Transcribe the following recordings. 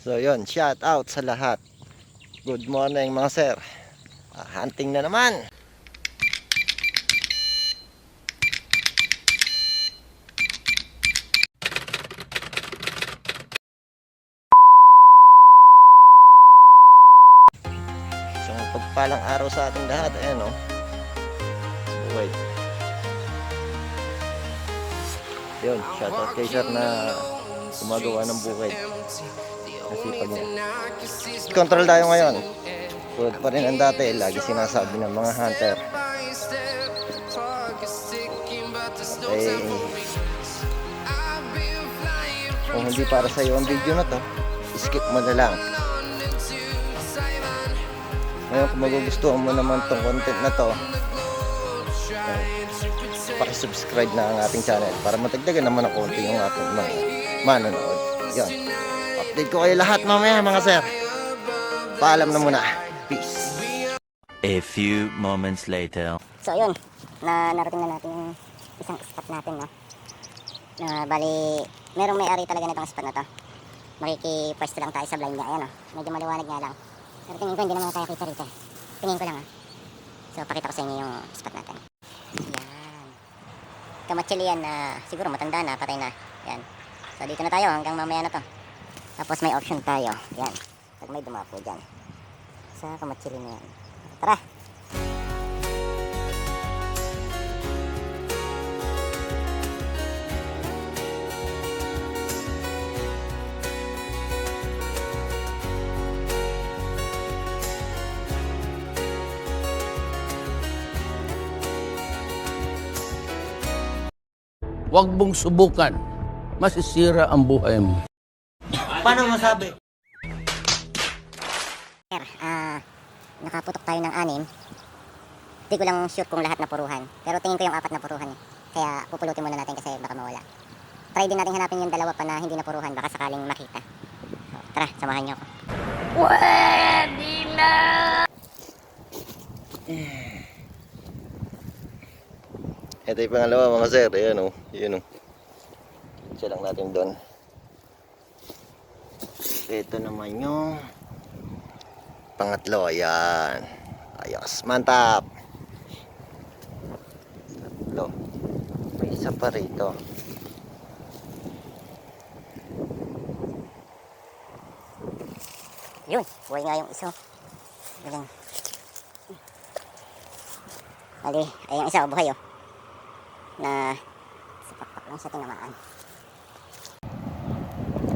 So yun, shout out sa lahat. Good morning mga sir. Hunting na naman. Isang pagpalang araw sa ating lahat. Ayan o. Wait. Yun, shout out kay sir na gumagawa ng bukid. Nasipag niya. Control tayo ngayon. Tulad pa rin ang dati, lagi sinasabi ng mga hunter. Eh, kung hindi para sa iyo ang video na to, skip mo na lang. Ngayon kung magugustuhan mo naman tong content na to, pakisubscribe na ang ating channel para matagdagan naman ng konti yung ating mga manonood. Yan. Update ko kayo lahat mamaya mga sir. Paalam na muna. Peace. A few moments later. So yun, narating na natin yung isang spot natin, no? Bali, merong may-ari talaga nitong spot na to. Makikipwesto lang tayo sa blind niya. Ayan, no? Medyo maliwanag nga lang. Pero tingin ko hindi naman tayo kita rito. Tingin ko lang, ha? So pakita ko sa inyo yung spot natin. Yan. Kamatsili yan na siguro matanda na, patay na. Yan. So dito na tayo hanggang mamaya na to. Tapos may option tayo. Yan. Pag may dumapo dyan. Sa kamatsili na yan. Tara! Huwag mong subukan. Masisira ang buhay mo. Paano masabi? Sir, nakaputok tayo ng 6. Hindi ko lang sure kung lahat na puruhan. Pero tingin ko yung 4 na puruhan. Kaya pupulutin muna natin kasi baka mawala. Try din natin hanapin yung 2 pa na hindi na puruhan. Baka sakaling makita. So, tara, samahan niyo ako. Pwede na! Ito yung pangalawa mga sir. Ayan o. Ayan o. Siya lang natin doon. Ito naman yung pangatlo. Ayan. Ayos. Mantap. Tatlo. May isa pa rito. Yun, buhay nga yung isa. Galing. Bali, ay yung isa, buhay oh. Na sa pakpak lang siya tinamaan.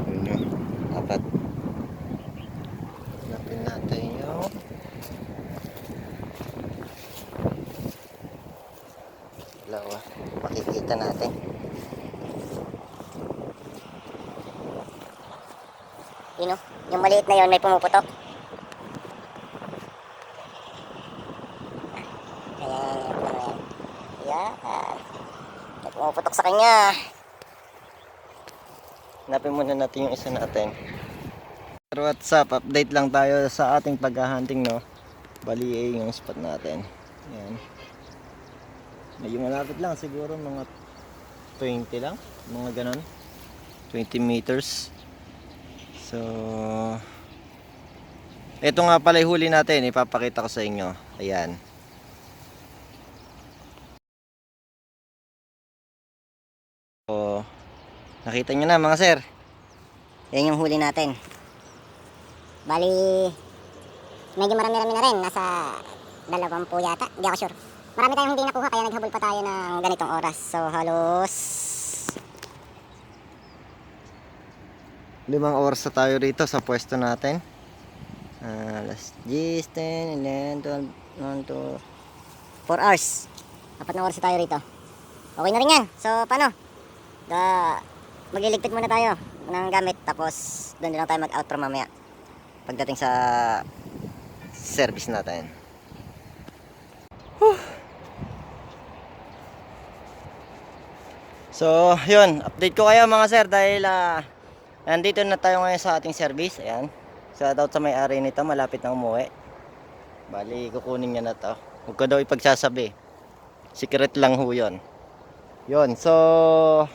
Yun yun. 4. Hanapin natin yung dalawa. Makikita natin. Yun oh, yung maliit na yon may pumuputok. Ayan. Yan. May pumuputok sa kanya. Hanapin muna natin yung isa natin. What's up? Update lang tayo sa ating paghahunting, no? Bali yung spot natin. Ayan. Medyo malapit lang. Siguro mga 20 lang. Mga ganon. 20 meters. So, ito nga pala yung huli natin. Ipapakita ko sa inyo. Ayan. So, nakita nyo na mga sir. Yan yung huli natin. Bali, medyo marami-rami na rin. Nasa 20 yata. Hindi ako sure. Marami tayong hindi nakuha kaya naghabol pa tayo ng ganitong oras. So, halos 5 oras na tayo rito sa pwesto natin. Alas 10, 10, 11, 12, 1, 2, 4 hours. 4 na oras na tayo rito. Okay na rin yan. So, paano? Magliligpit muna tayo ng gamit. Tapos, doon lang tayo mag-out from mamaya. Pagdating sa service natin. So, yun. Update ko kayo mga sir dahil nandito na tayo ngayon sa ating service. Ayan. Shout out sa may-ari nito. Malapit na umuwi. Bali, kukunin niya na to. Huwag ko daw ipagsasabi. Secret lang ho yun. Yun. So,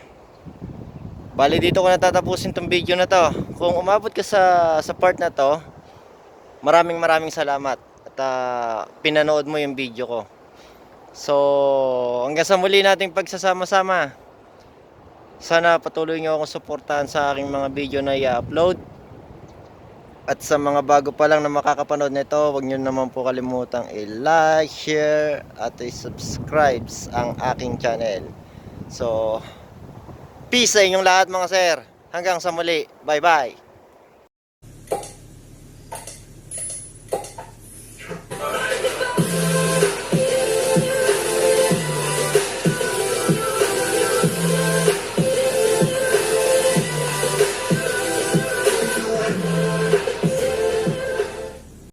Bali dito ko natatapusin tong video na to. Kung umabot ka sa part na to, maraming salamat at pinanood mo yung video ko. So, hanggang sa muli nating pagsasama-sama. Sana patuloy nyo akong suportahan sa aking mga video na i-upload. At sa mga bago pa lang na makakapanood nito, huwag nyo naman po kalimutang i-like, share, at i-subscribe ang aking channel. So, peace sa inyong lahat mga sir. Hanggang sa muli. Bye-bye.